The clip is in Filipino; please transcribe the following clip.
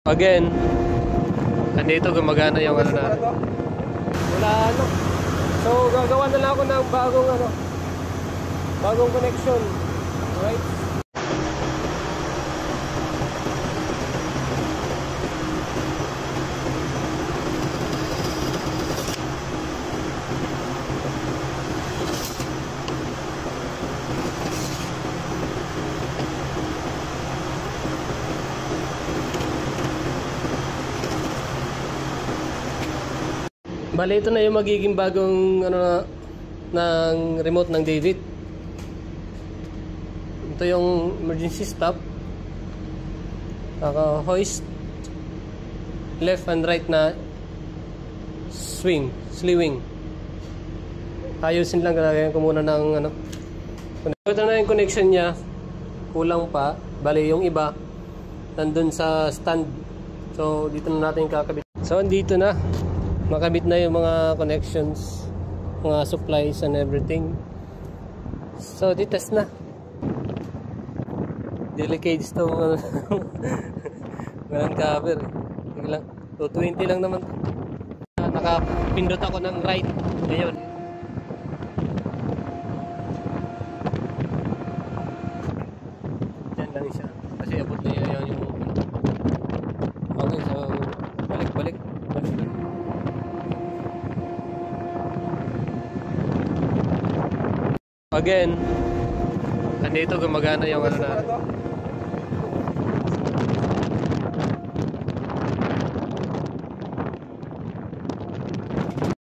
Again, nandito gumagana yung ano natin. Wala ano. So gagawa na lang ako ng bagong connection. Alright. Bale, ito na yung magiging bagong ng remote ng David. Ito yung emergency stop. Hoist, left and right na slewing. Ayusin lang, galagyan ko muna ng Ito na yung connection niya. Kulang pa. Bale, yung iba nandun sa stand. So dito na natin kakabit. So andito na. Makabit na yung mga connections, mga supplies and everything. So, titest na. Delicate to. Walang cover. Sige lang. 220 lang naman. Nakapindot ako ng right. Ngayon. Diyan lang siya. Kasi abot na yun yung... Okay, so balik. Again, nandito gumagana yung ano natin.